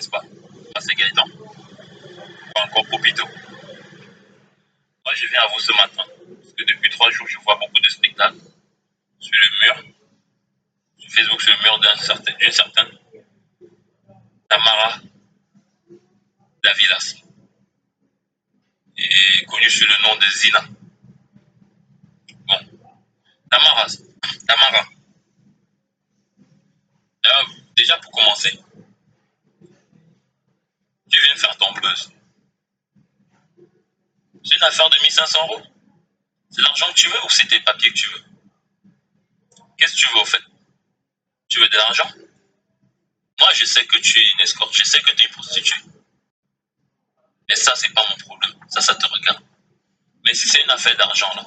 n'est-ce pas? Ah, c'est Gaëtan. Pas encore Popito. Moi, je viens à vous ce matin, parce que depuis 3 jours, je vois beaucoup de spectacles sur le mur, sur Facebook, sur le mur d'une certaine Tamara Davilas, et connue sous le nom de Zina. Bon, Tamara. Déjà pour commencer, tu viens faire ton buzz. C'est une affaire de 1500 €. C'est l'argent que tu veux ou c'est tes papiers que tu veux? Qu'est-ce que tu veux au fait? Tu veux de l'argent? Moi, je sais que tu es une escorte, je sais que tu es une prostituée. Mais ça, c'est pas mon problème. Ça te regarde. Mais si c'est une affaire d'argent, là,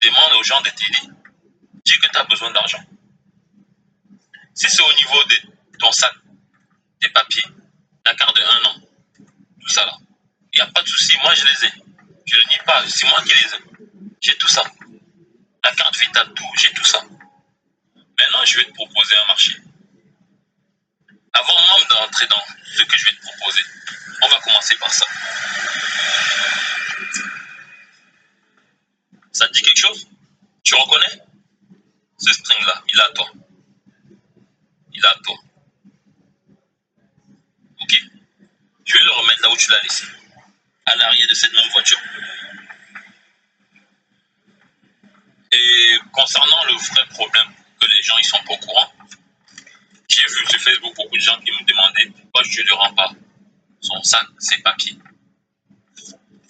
demande aux gens de t'aider. Dis que tu as besoin d'argent. Si c'est au niveau de ton sac, tes papiers, ta carte de 1 an, tout ça là, il n'y a pas de souci. Moi, je les ai. Je ne le nie pas. C'est moi qui les ai. J'ai tout ça. La carte vitale, tout. J'ai tout ça. Maintenant, je vais te proposer un marché. Avant même d'entrer dans ce que je vais te proposer, on va commencer par ça. Ça te dit quelque chose? Tu reconnais? Ce string-là, il est à toi. Il est à toi. Ok? Je vais le remettre là où tu l'as laissé. À l'arrière de cette même voiture. Et concernant le vrai problème que les gens ils sont pas au courant, j'ai vu sur Facebook beaucoup de gens qui me demandaient pourquoi je ne rends pas son sac, ses papiers.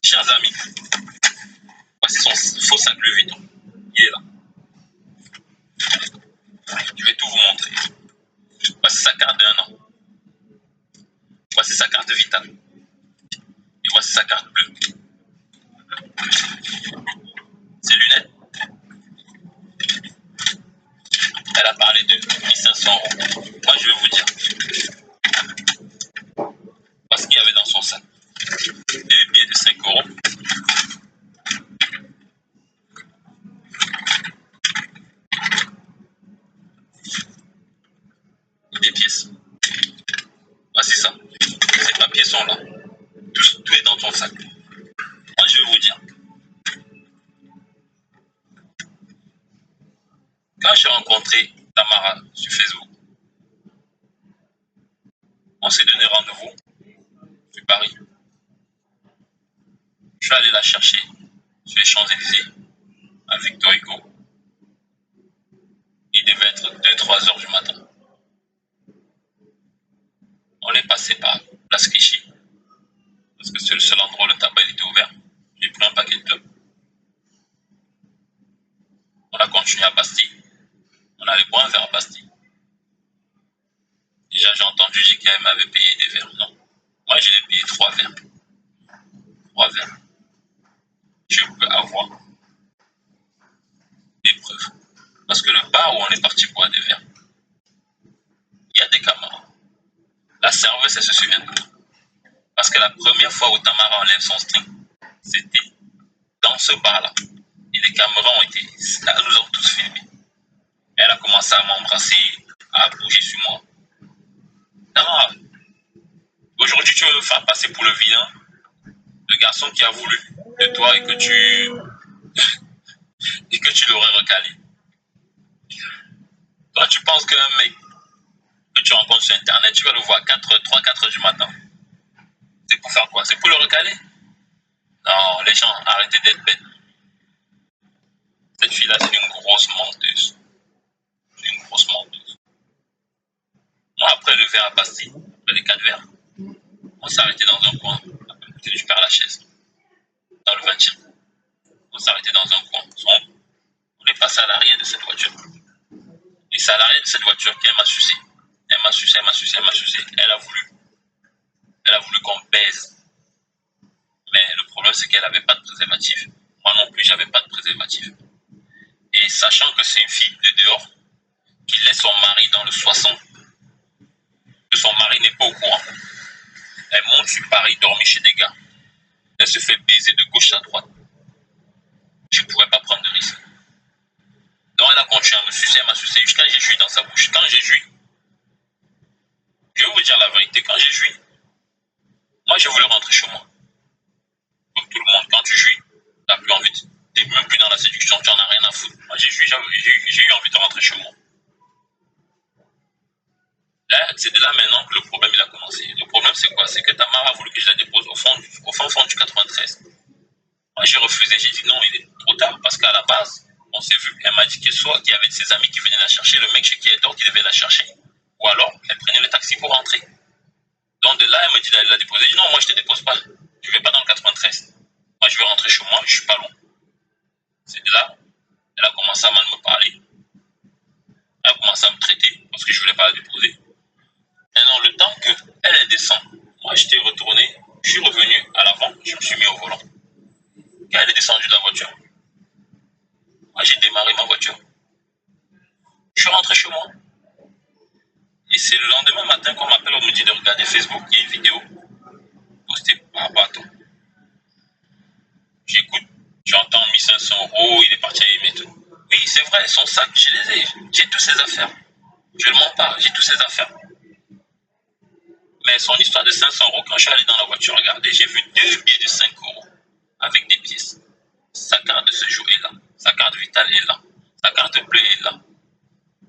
Chers amis, voici son faux sac Louis Vuitton. Il est là. Je vais tout vous montrer. Voici sa carte d'1 an. Voici sa carte vitale. Et voici sa carte bleue. Ses lunettes. Elle a parlé de 1500 €. Moi, je vais vous dire. Voici ce qu'il y avait dans son sac. Des billets de 5 €. Des pièces. Voici ça. Ces papiers sont là. Tout est dans ton sac. Moi, je vais vous dire. Quand j'ai rencontré Tamara sur Facebook, on s'est donné rendez-vous sur Paris. Je suis allé la chercher sur les Champs-Élysées à Victor Hugo. Il devait être 2-3 heures du matin. On est passé par Place Clichy, parce que c'est le seul endroit où le tabac était ouvert. J'ai pris un paquet de clopes. On a continué à Bastille. On allait boire un verre à Bastille. Déjà, j'ai entendu dire qu'elle m'avait payé des verres. Non. Moi, je l'ai payé 3 verres. 3 verres. Je peux avoir des preuves. Parce que le bar où on est parti boire des verres, il y a des caméras. La serveuse, elle se souvient de tout. Parce que la première fois où Tamara enlève son string, c'était dans ce bar-là. Et les caméras ont été, elles nous ont tous filmés. Elle a commencé à m'embrasser, à bouger sur moi. Tamara, aujourd'hui tu veux me faire passer pour le vilain, le garçon qui a voulu de toi et que tu l'aurais recalé. Toi, tu penses qu'un mec que tu rencontres sur internet, tu vas le voir à 3-4 heures du matin. C'est pour faire quoi? C'est pour le recaler? Non, les gens, arrêtez d'être bêtes. Cette fille-là, c'est une grosse menteuse. C'est une grosse menteuse. Moi, après le verre à Bastille, après les 4 verres, on s'est arrêté dans un coin, à côté du Père Lachaise, dans le 20e. On s'est arrêté dans un coin sombre. On est passé à l'arrière de cette voiture. Et c'est à l'arrière de cette voiture qu'elle m'a sucé. Elle m'a sucé, elle m'a sucé, elle m'a sucé. Elle a voulu qu'on baise. Mais le problème, c'est qu'elle n'avait pas de préservatif. Moi non plus, j'avais pas de préservatif. Et sachant que c'est une fille de dehors qui laisse son mari dans le 60, que son mari n'est pas au courant, elle monte sur Paris, dormir chez des gars. Elle se fait baiser de gauche à droite. Je ne pourrais pas prendre de risque. Donc elle a continué à me sucer, elle m'a sucé jusqu'à j'ai joui dans sa bouche. Quand j'ai joui, Je vais vous dire la vérité, quand j'ai joui, moi je voulais rentrer chez moi. Comme tout le monde, quand tu jouis, t'as plus envie, t'es même plus dans la séduction, tu en as rien à foutre. Moi j'ai eu envie de rentrer chez moi. Là, c'est de là maintenant que le problème il a commencé. Le problème c'est quoi? C'est que Tamara a voulu que je la dépose au fond du 93. Moi j'ai refusé, j'ai dit non, il est trop tard parce qu'à la base, on s'est vu. Elle m'a dit qu'il y avait de ses amis qui venaient la chercher, le mec chez qui elle dort qui devait la chercher. Ou alors, elle prenait le taxi pour rentrer. Donc de là, elle me dit d'aller la déposer. Je dis non, moi je te dépose pas. Je vais pas dans le 93. Moi je vais rentrer chez moi, je suis pas loin. C'est de là, elle a commencé à mal me parler. Elle a commencé à me traiter parce que je voulais pas la déposer. Maintenant, le temps qu'elle descend, moi j'étais retourné, je suis revenu à l'avant, je me suis mis au volant. Quand elle est descendue de la voiture, moi j'ai démarré ma voiture. Je suis rentré chez moi. Et c'est le lendemain matin qu'on m'appelle, on me dit de regarder Facebook, il y a une vidéo postée par rapport à toi. J'écoute, j'entends 1 500 €, il est parti à aimer tout. Oui, c'est vrai, son sac, je les ai, j'ai toutes ses affaires. Je ne mens pas, j'ai toutes ses affaires. Mais son histoire de 500 €, quand je suis allé dans la voiture regarder, j'ai vu 2 billets de 5 € avec des pièces. Sa carte de séjour est là, sa carte vitale est là, sa carte bleue est là,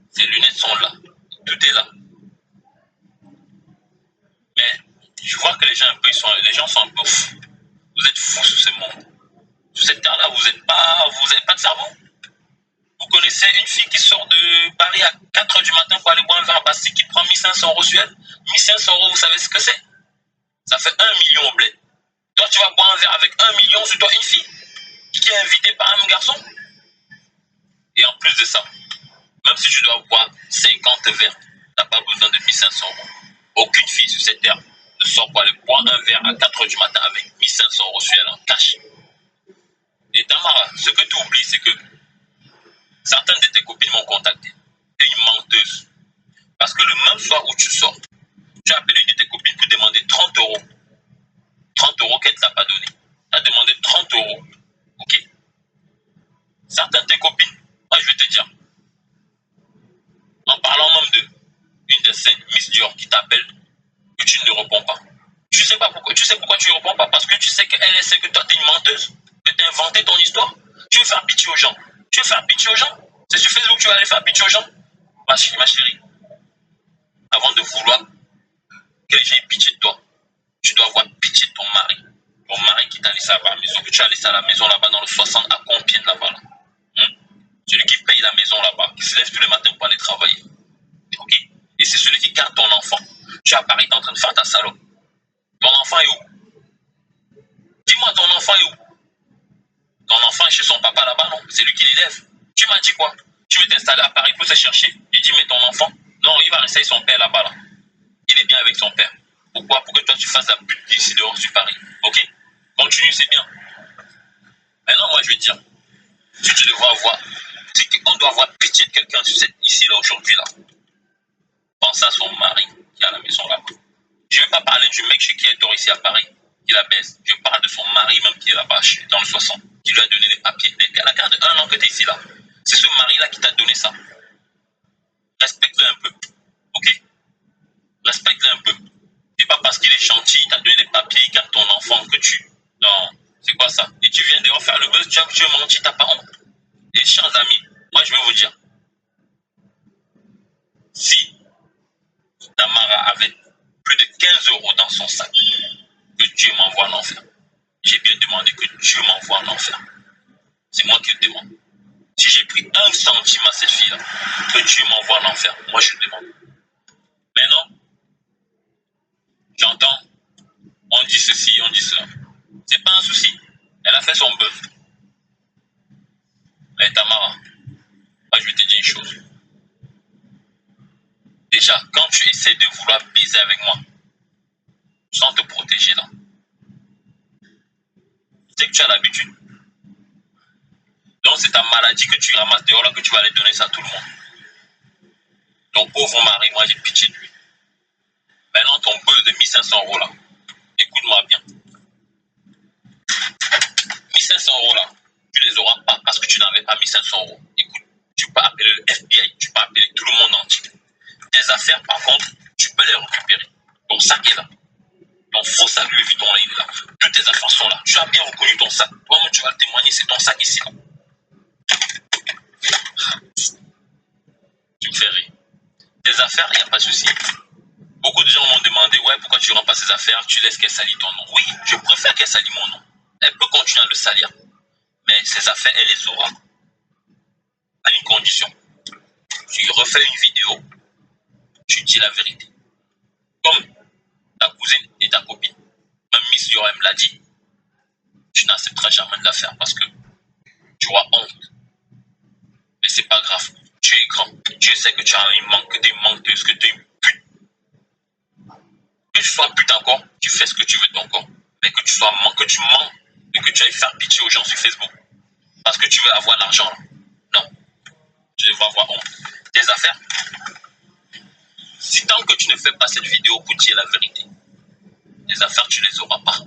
ses lunettes sont là, tout est là. Mais je vois que les gens sont un peu fous. Vous êtes fous sur ce monde. Sur cette terre-là, vous n'avez pas de cerveau. Vous connaissez une fille qui sort de Paris à 4 h du matin pour aller boire un verre à Bastille qui prend 1 500 € sur elle. 1 500 €, vous savez ce que c'est? Ça fait 1 million au bled. Toi, tu vas boire un verre avec 1 million sur toi, une fille qui est invitée par un garçon. Et en plus de ça, même si tu dois boire 50 verres, tu n'as pas besoin de 1 500 €. Aucune fille sur cette terre ne sort pour aller boire un verre à 4 h du matin avec 1 500 € sur elle en cash. Et Tamara, ce que tu oublies, c'est que certaines de tes copines m'ont contacté. Tu es une menteuse. Parce que le même soir où tu sors, tu as appelé une de tes copines pour demander 30 €. 30 € qu'elle ne t'a pas donné. Tu as demandé 30 €. Ok? Certaines de tes copines, moi je vais te dire, en parlant même une de ces Miss Dior qui t'appelle, que tu ne réponds pas. Tu sais pas pourquoi. Tu sais pourquoi tu ne réponds pas? Parce que tu sais qu'elle sait que toi tu es une menteuse, que tu as inventé ton histoire. Tu veux faire pitié aux gens. Tu veux faire pitié aux gens. C'est sur Facebook que tu vas aller faire pitié aux gens. Ma chérie, avant de vouloir que les gens aient pitié de toi, tu dois avoir pitié de ton mari. Ton mari qui t'a laissé à la maison, que tu as laissé à la maison là-bas dans le 60 à Compiègne là-bas. Là. Celui qui paye la maison là-bas, qui se lève tous les matins pour aller travailler. Ok? Et c'est celui qui garde ton enfant. Tu es à Paris, tu es en train de faire ta salope. Ton enfant est où? Dis-moi, ton enfant est où? Ton enfant est chez son papa là-bas, non? C'est lui qui l'élève. Tu m'as dit quoi? Tu veux t'installer à Paris pour se chercher? J'ai dit, mais ton enfant, non, il va rester avec son père là-bas. Là. Il est bien avec son père. Pourquoi? Pour que toi tu fasses la pute ici dehors sur Paris. Ok? Continue, c'est bien. Maintenant, moi je vais te dire, si tu devrais avoir, si on doit avoir pitié de quelqu'un ici là aujourd'hui là, pense à son mari qui est à la maison là-bas. Je ne vais pas parler du mec chez qui elle dort ici à Paris, qui la baisse. Je parle de son mari même qui est là-bas, dans le 60, qui lui a donné les papiers. La carte de 1 an que tu es ici là, c'est ce mari-là qui t'a donné ça. Respecte-le un peu. Ok? Respecte-le un peu. C'est pas parce qu'il est gentil, il t'a donné les papiers, il garde ton enfant que tu. Non, c'est quoi ça? Et tu viens dehors faire le buzz, tu as menti, t'as pas honte. Et chers amis, moi je vais vous dire, si Tamara avait plus de 15 € dans son sac, que Dieu m'envoie en enfer. J'ai bien demandé que Dieu m'envoie en enfer. C'est moi qui le demande. Si j'ai pris 1 centime à cette fille-là, que Dieu m'envoie en enfer, moi je le demande. Mais non, j'entends, on dit ceci, on dit cela. C'est pas un souci. Elle a fait son bœuf. Mais Tamara, moi je vais te dire une chose. Déjà, quand tu essaies de vouloir baiser avec moi, sans te protéger là, c'est que tu as l'habitude. Donc c'est ta maladie que tu ramasses dehors là que tu vas aller donner ça à tout le monde. Ton pauvre mari, moi j'ai pitié de lui. Maintenant ton buzz de 1 500 € là, écoute-moi bien. 1 500 € là, tu les auras pas parce que tu n'avais pas 1 500 €. Écoute, tu peux appeler le FBI, tu peux appeler tout le monde entier. Tes affaires par contre, tu peux les récupérer. sac est là. Ton faux sac Louis Vuitton là, il est là. Toutes tes affaires sont là. Tu as bien reconnu ton sac. Toi-même, tu vas le témoigner, c'est ton sac ici là. Tu me fais rire. Tes affaires, il n'y a pas de souci. Beaucoup de gens m'ont demandé, ouais, pourquoi tu rends pas ces affaires, tu laisses qu'elle salit ton nom. Oui, je préfère qu'elle salit mon nom. Elle peut continuer à le salir. Mais ses affaires, elle les aura. À une condition. Tu refais une vidéo, tu dis la vérité. Comme ta cousine et ta copine. Même Miss Yorem l'a dit. Tu n'accepteras jamais de la faire parce que tu auras honte. Mais c'est pas grave. Tu es grand. Dieu sait que tu as un manque, des menteuses, que tu es une pute. Que tu sois pute encore, tu fais ce que tu veux de ton corps. Mais que tu mens et que tu ailles faire pitié aux gens sur Facebook. Parce que tu veux avoir l'argent. Non. Tu devrais avoir honte. Tes affaires, si tant que tu ne fais pas cette vidéo pour dire la vérité, tes affaires, tu les auras pas.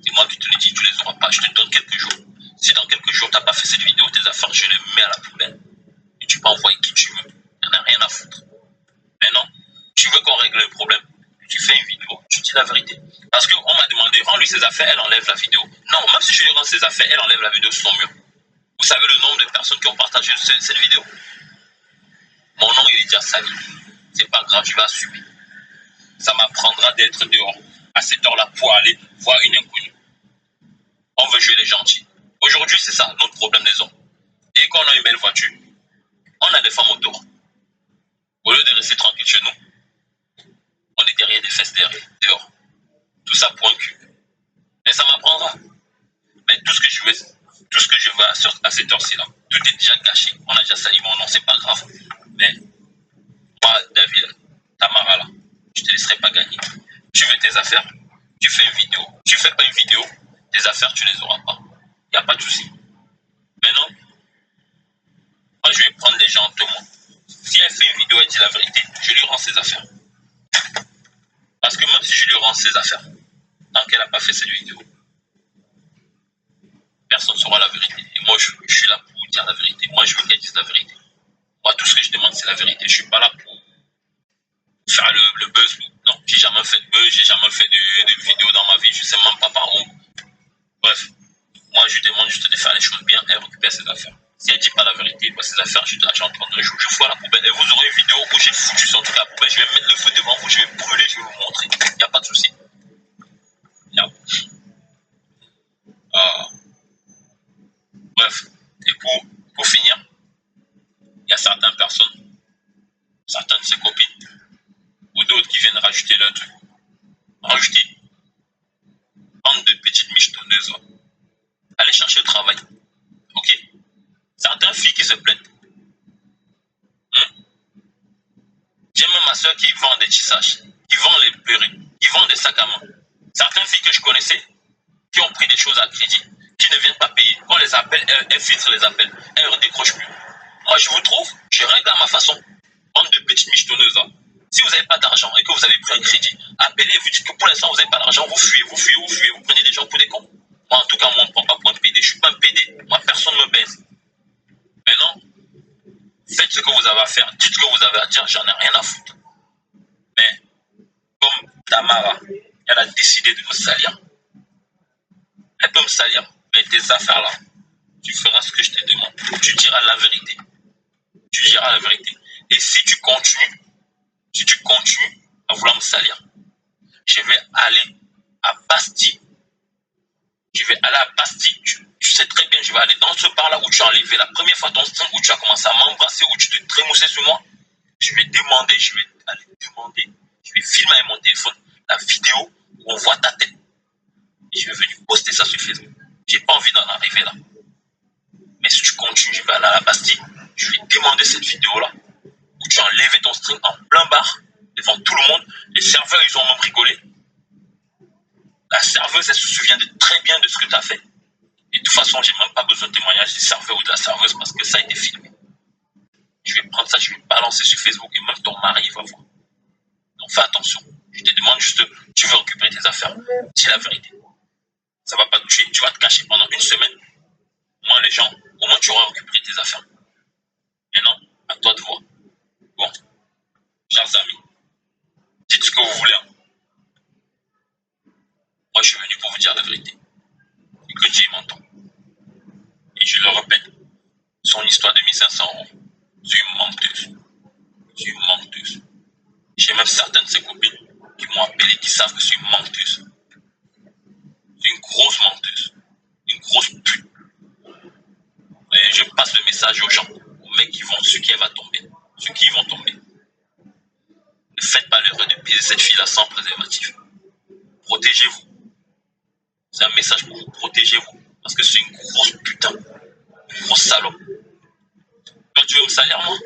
C'est moi qui te le dis, tu les auras pas. Je te donne quelques jours. Si dans quelques jours, tu n'as pas fait cette vidéo, tes affaires, je les mets à la poubelle. Et tu peux envoyer qui tu veux. Il n'y en a rien à foutre. Mais non, tu veux qu'on règle le problème. Tu fais une vidéo, tu dis la vérité. Parce qu'on m'a demandé, rends-lui ses affaires, elle enlève la vidéo. Non, même si je lui rends ses affaires, elle enlève la vidéo sur son mur. Vous savez le nombre de personnes qui ont partagé cette vidéo? Mon nom, il est déjà sali. C'est pas grave, je vais assumer. Ça m'apprendra d'être dehors à cette heure-là pour aller voir une inconnue. On veut jouer les gentils. Aujourd'hui, c'est ça, notre problème des hommes. Et quand on a une belle voiture, on a des femmes autour. Au lieu de rester tranquille chez nous, on est derrière des fesses dehors. Tout ça pour un cul. Mais ça m'apprendra. Mais tout ce que je veux à cette heure-ci là, tout est déjà gâché. On a déjà sali mon nom, c'est pas grave. Mais moi, David, Tamara là, je te laisserai pas gagner. Tu veux tes affaires, tu fais une vidéo. Tu fais pas une vidéo, tes affaires tu les auras pas. Il n'y a pas de souci. Mais non, moi je vais prendre les gens en témoin. Si elle fait une vidéo et dit la vérité, je lui rends ses affaires. Parce que même si je lui rends ses affaires, tant qu'elle n'a pas fait cette vidéo, personne ne saura la vérité. Et moi, je suis là pour dire la vérité. Moi, je veux qu'elle dise la vérité. Moi, tout ce que je demande, c'est la vérité. Je ne suis pas là pour faire le buzz. Non, j'ai jamais fait de buzz, j'ai jamais fait de vidéo dans ma vie. Je ne sais même pas par où. Bref, moi, je demande juste de faire les choses bien et récupérer ses affaires. Si elle ne dit pas la vérité, bah, ses affaires, j'entendrai, je fous à la poubelle. Et vous aurez une vidéo où j'ai foutu son truc à la poubelle. Je vais mettre le feu devant vous, je vais brûler, je vais vous montrer. Il n'y a pas de souci. Bref, et pour finir, il y a certaines personnes, certaines de ses copines, ou d'autres qui viennent rajouter leur truc. Rajouter. Bande de petites michetonneuses. Allez chercher le travail. Ok? Certaines filles qui se plaignent. J'ai même ma soeur qui vend des tissages, qui vend les perruques, qui vend des sacs à main. Certaines filles que je connaissais, qui ont pris des choses à crédit, qui ne viennent pas payer. Quand on les appelle, elles filtrent les appels. Elles ne décrochent plus. Moi, je vous trouve, je règle à ma façon. Bande de petites michetonneuses. Si vous n'avez pas d'argent et que vous avez pris un crédit, appelez, vous dites que pour l'instant, vous n'avez pas d'argent, vous fuyez, vous prenez des gens pour des cons. Moi, en tout cas, moi, on ne me prend pas pour un PD. Je ne suis pas un PD. Moi, personne ne me baise. Maintenant, faites ce que vous avez à faire. Dites ce que vous avez à dire, j'en ai rien à foutre. Mais, comme Tamara, elle a décidé de me salir. Elle peut me salir. Mais tes affaires là, tu feras ce que je te demande. Tu diras la vérité. Tu diras la vérité. Et si tu continues à vouloir me salir, je vais aller à Bastille. Je vais aller à Bastille. Tu sais très bien, je vais aller dans ce bar-là où tu as enlevé la première fois ton string, où tu as commencé à m'embrasser, où tu te trémoussais sur moi. Je vais filmer avec mon téléphone la vidéo où on voit ta tête. Et je vais venir poster ça sur Facebook. J'ai pas envie d'en arriver là. Mais si tu continues, je vais aller à la Bastille. Je vais demander cette vidéo-là où tu as enlevé ton string en plein bar devant tout le monde. Les serveurs, ils ont même rigolé. La serveuse, elle se souvient très bien de ce que tu as fait. Et de toute façon, j'ai même pas besoin de témoignage du serveur ou de la serveuse parce que ça a été filmé. Je vais prendre ça, je vais balancer sur Facebook et même ton mari va voir. Donc fais attention. Je te demande juste, tu veux récupérer tes affaires. C'est la vérité. Ça va pas te tuer. Tu vas te cacher pendant une semaine. Moi, les gens, au moins tu auras récupéré tes affaires. Maintenant, à toi de voir. Bon, chers amis, dites ce que vous voulez. Je le répète, son histoire de 1500 euros. C'est une menteuse. C'est une menteuse. J'ai même certaines de ses copines qui m'ont appelé, qui savent que c'est une menteuse. C'est une grosse menteuse. Une grosse pute. Et je passe le message aux gens, aux mecs qui vont, ceux qui va tomber. Ceux qui vont tomber. Ne faites pas l'erreur de baiser cette fille-là sans préservatif. Protégez-vous. C'est un message pour vous. Protégez-vous. Parce que c'est une grosse putain. Une grosse salope. Toi, tu veux me salir, moi?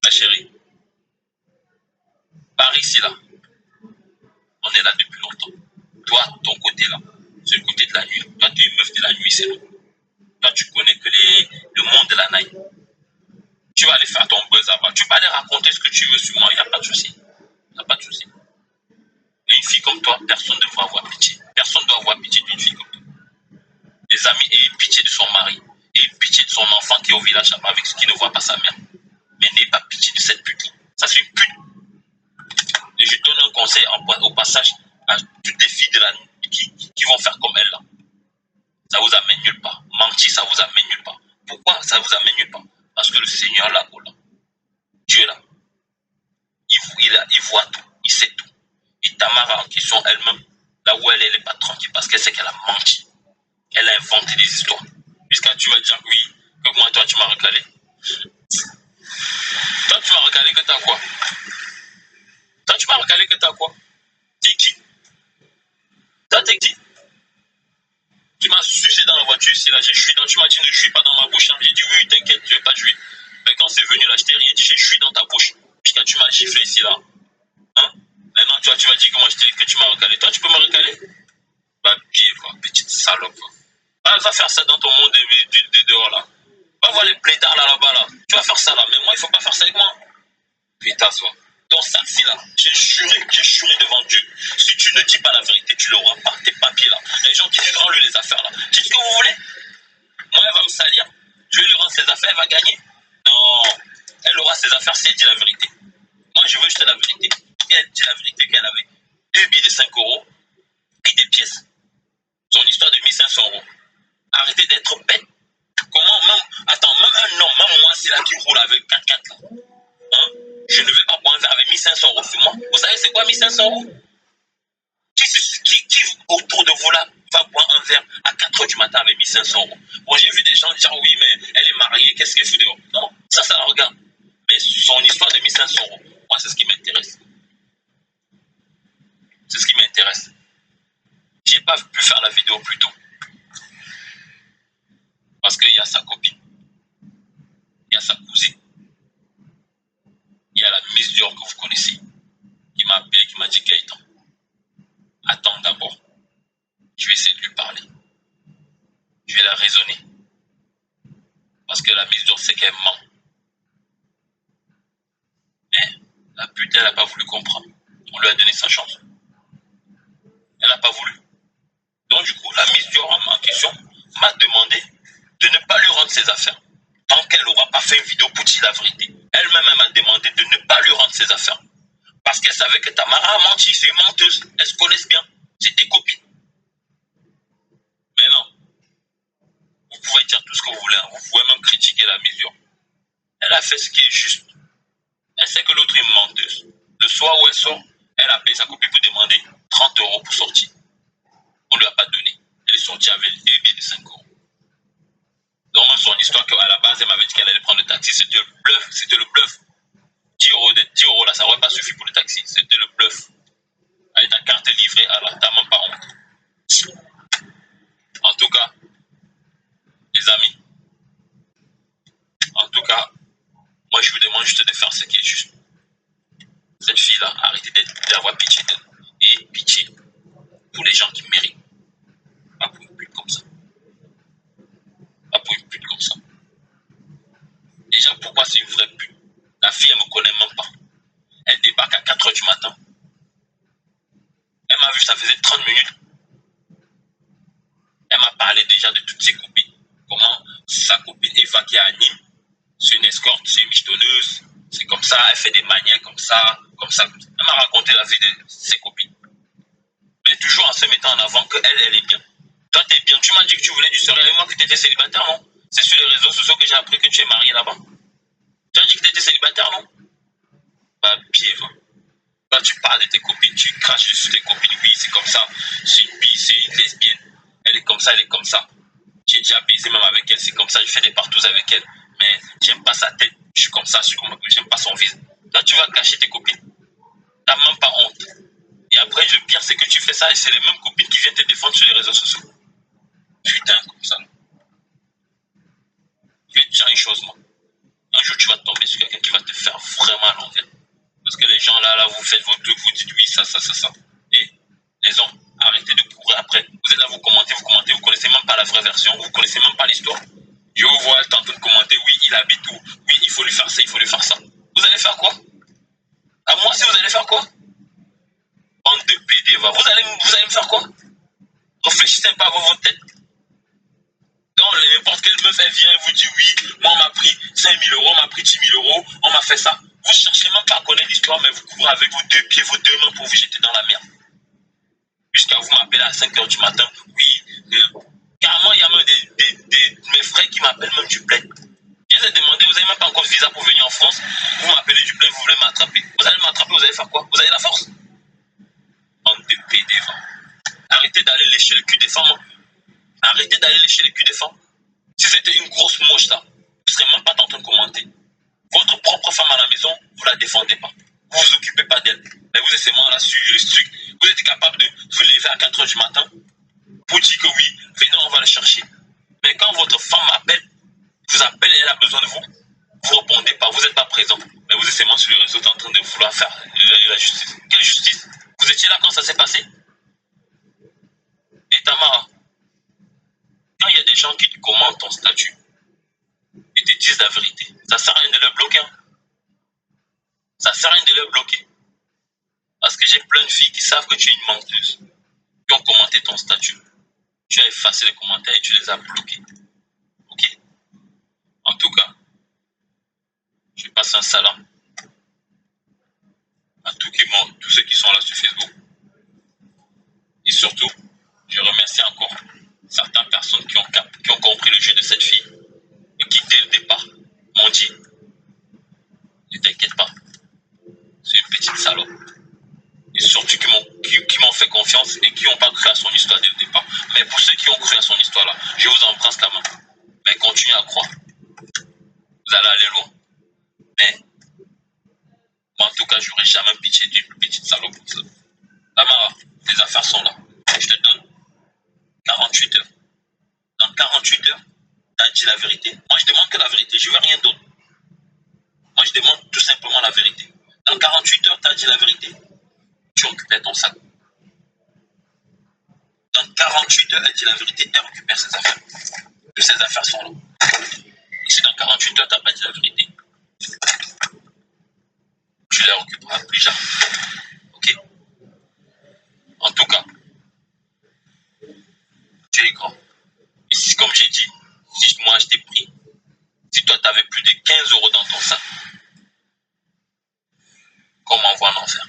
Ma chérie, par ici, là, on est là depuis longtemps. Toi, ton côté, là, c'est le côté de la nuit. Toi, tu es une meuf de la nuit, c'est là. Toi, tu connais que le monde de la night. Tu vas aller faire ton buzz là-bas. Tu vas aller raconter ce que tu veux sur moi. Il n'y a pas de souci. Il n'y a pas de souci. Et une fille comme toi, personne ne doit avoir pitié. Personne ne doit avoir pitié d'une fille comme toi. Les amis aient pitié de son mari. Et pitié de son enfant qui est au village là-bas avec ce qui ne voit pas sa mère. Mais n'aie pas pitié de cette pute. Ça, c'est une pute. Et je donne un conseil au passage à toutes les filles de la nuit qui vont faire comme elle là. Ça vous amène nulle part. Mentir, ça vous amène nulle part. Pourquoi ça vous amène nulle part? Parce que le Seigneur là-haut, là, Dieu là, il voit tout, il sait tout. Et Tamara en question elle-même, là où elle est pas tranquille parce qu'elle sait qu'elle a menti. Elle a inventé des histoires. Jusqu'à tu vas dire oui, que moi toi tu m'as recalé. Toi tu m'as recalé que t'as quoi? Toi tu m'as recalé que t'as quoi? T'es qui? Toi t'es qui? Tu m'as sucé dans la voiture ici là, j'ai joué dans, tu m'as dit ne jouis pas dans ma bouche, hein. J'ai dit oui, t'inquiète, je vais pas jouer. Mais quand c'est venu là, je t'ai rien dit, j'ai joué dans ta bouche. Jusqu'à tu m'as giflé ici là. Hein? Maintenant tu vas dire que moi je t'ai dit que tu m'as recalé. Toi tu peux me recaler? Va pied quoi, petite salope. Va faire ça dans ton monde de dehors là. Va voir les plétards là-bas là. Tu vas faire ça là, mais moi il faut pas faire ça avec moi. Putain toi. Donc ça c'est là, j'ai juré devant Dieu. Si tu ne dis pas la vérité, tu l'auras pas, tes papiers là. Les gens qui te rendent les affaires là. Dites ce que vous voulez. Moi elle va me salir. Je vais lui rendre ses affaires, elle va gagner. Non. Elle aura ses affaires si elle dit la vérité. Moi je veux juste la vérité. Et elle dit la vérité qu'elle avait 2 billets de 5 euros et des pièces. Son histoire de 1500 euros. Arrêtez d'être bête. Comment même, attends, même un homme, même moi, c'est là qui roule avec 4x4 là. Hein? Je ne vais pas boire un verre avec 1500 euros sur moi. Vous savez c'est quoi 1500 euros? Qui autour de vous là va boire un verre à 4h du matin avec 1500 euros? Bon, j'ai vu des gens dire oui, mais elle est mariée, qu'est-ce qu'elle fout dehors? Non, ça la regarde. Mais son histoire de 1500 euros, moi, c'est ce qui m'intéresse. C'est ce qui m'intéresse. J'ai pas pu faire la vidéo plus tôt. Parce qu'il y a sa copine. Il y a sa cousine. Il y a la Miss Dior que vous connaissez. Qui m'a appelé, qui m'a dit Gaëtan, attends d'abord. Je vais essayer de lui parler. Je vais la raisonner. Parce que la Miss Dior sait qu'elle ment. Mais la pute, elle n'a pas voulu comprendre. On lui a donné sa chance. Elle n'a pas voulu. Donc du coup, la Miss Dior en question m'a demandé de ne pas lui rendre ses affaires. Tant qu'elle n'aura pas fait une vidéo pour dire la vérité. Elle-même, elle m'a demandé de ne pas lui rendre ses affaires. Parce qu'elle savait que Tamara a menti, c'est une menteuse. Elles se connaissent bien. C'est tes copines. Mais non. Vous pouvez dire tout ce que vous voulez. Vous pouvez même critiquer la Miss Dior. Elle a fait ce qui est juste. Elle sait que l'autre est une menteuse. Le soir où elle sort, elle a appelé sa copine pour demander 30 euros pour sortir. On ne lui a pas donné. Elle est sortie avec 2 billets de 5 euros. Donc même son histoire qu'à la base, elle m'avait dit qu'elle allait prendre le taxi, c'était le bluff. C'était le bluff. 10 euros là, ça n'aurait pas suffi pour le taxi. C'était le bluff. Avec ta carte livrée, alors t'as même pas honte. En tout cas, les amis, en tout cas, moi je vous demande juste de faire ce qui est juste. Cette fille-là, arrêtez d'avoir pitié d'elle. Et pitié pour les gens qui méritent. Pas pour une pute comme ça. Pas pour une pute comme ça. Déjà, pourquoi c'est une vraie pute? La fille, elle me connaît même pas. Elle débarque à 4h du matin. Elle m'a vu, ça faisait 30 minutes. Elle m'a parlé déjà de toutes ses copines. Comment sa copine Eva qui est à Nîmes, c'est une escorte, c'est une michetonneuse. C'est comme ça, elle fait des manières comme ça, comme ça, comme ça. Elle m'a raconté la vie de ses copines. Mais toujours en se mettant en avant qu'elle, elle est bien. Toi, t'es bien. Tu m'as dit que tu voulais du sérieux avec moi, que tu étais célibataire, non? C'est sur les réseaux sociaux que j'ai appris que tu es marié là-bas. Tu as dit que tu étais célibataire, non? Bah, pied, va. Quand tu parles de tes copines, tu craches sur tes copines. Oui, c'est comme ça. C'est une bille, c'est une lesbienne. Elle est comme ça, elle est comme ça. J'ai déjà baisé même avec elle, c'est comme ça. Je fais des partous avec elle. Mais j'aime pas sa tête. Je suis comme ça, j'aime pas son visage. Là, tu vas cacher tes copines. T'as même pas honte. Et après, le pire, c'est que tu fais ça et c'est les mêmes copines qui viennent te défendre sur les réseaux sociaux. Putain, comme ça. Je vais te dire une chose, moi. Un jour, tu vas tomber sur quelqu'un qui va te faire vraiment à l'envers. Parce que les gens là, vous faites vos trucs, vous dites oui, ça. Et les hommes, arrêtez de courir après. Vous êtes là, vous commentez, vous connaissez même pas la vraie version, vous connaissez même pas l'histoire. Je vous vois, elle est en train de commenter, oui, il habite où, oui, il faut lui faire ça, il faut lui faire ça. Vous allez faire quoi? À moi, si vous allez faire quoi? Bande de PD, va. Vous allez me faire quoi? Réfléchissez un peu à votre tête. Non, n'importe quelle meuf, elle vient, elle vous dit oui, moi on m'a pris 5 000 euros, on m'a pris 10 000 euros, on m'a fait ça. Vous cherchez même pas à connaître l'histoire, mais vous courez avec vos deux pieds, vos deux mains pour vous jeter dans la merde. Jusqu'à vous m'appeler à 5 h du matin, oui. Carrément, il y a même mes frères qui m'appellent même du bled. Je les ai demandé, vous n'avez même pas encore de visa pour venir en France, vous m'appelez du bled, vous voulez m'attraper. Vous allez m'attraper, vous allez faire quoi? Vous avez la force? Bande de PD, arrêtez d'aller lécher le cul des femmes. Arrêtez d'aller lécher le cul des femmes. Si c'était une grosse moche là, vous ne serez même pas en train de commenter. Votre propre femme à la maison, vous ne la défendez pas. Vous ne vous occupez pas d'elle. Mais vous êtes seulement là sur le truc. Vous êtes capable de vous lever à 4 h du matin pour dire que oui, venez, on va le chercher. Mais quand votre femme vous appelle et elle a besoin de vous, vous ne répondez pas, vous n'êtes pas présent. Mais vous êtes seulement sur les réseaux en train de vouloir faire la justice. Quelle justice? Vous étiez là quand ça s'est passé? Et Tamara, quand il y a des gens qui te commentent ton statut et te disent la vérité, ça ne sert à rien de le bloquer. Hein. Ça ne sert à rien de le bloquer. Parce que j'ai plein de filles qui savent que tu es une menteuse, qui ont commenté ton statut. Tu as effacé les commentaires et tu les as bloqués. Ok? En tout cas, je passe un salam à tous ceux qui sont là sur Facebook. Et surtout, je remercie encore certaines personnes qui ont compris le jeu de cette fille et qui, dès le départ, m'ont dit ne t'inquiète pas, c'est une petite salope. Et surtout qui m'ont fait confiance et qui n'ont pas cru à son histoire dès le départ. Mais pour ceux qui ont cru à son histoire là, je vous embrasse la main. Mais continuez à croire. Vous allez aller loin. Mais, moi, en tout cas, j'aurais jamais pitié d'une petite salope comme ça. Tamara, les affaires sont là. Je te donne 48 heures. Dans 48 heures, tu as dit la vérité. Moi, je demande que la vérité. Je ne veux rien d'autre. Moi, je demande tout simplement la vérité. Dans 48 heures, tu as dit la vérité. Tu récupères ton sac. Dans 48 heures, elle dit la vérité, elle récupère ses affaires. Que ses affaires sont là. Et si dans 48 heures, tu n'as pas dit la vérité, tu les récupéreras plus jamais. Ok? En tout cas, tu es grand. Et si, comme j'ai dit, si moi je t'ai pris, si toi tu avais plus de 15 € dans ton sac, qu'on m'envoie en enfer.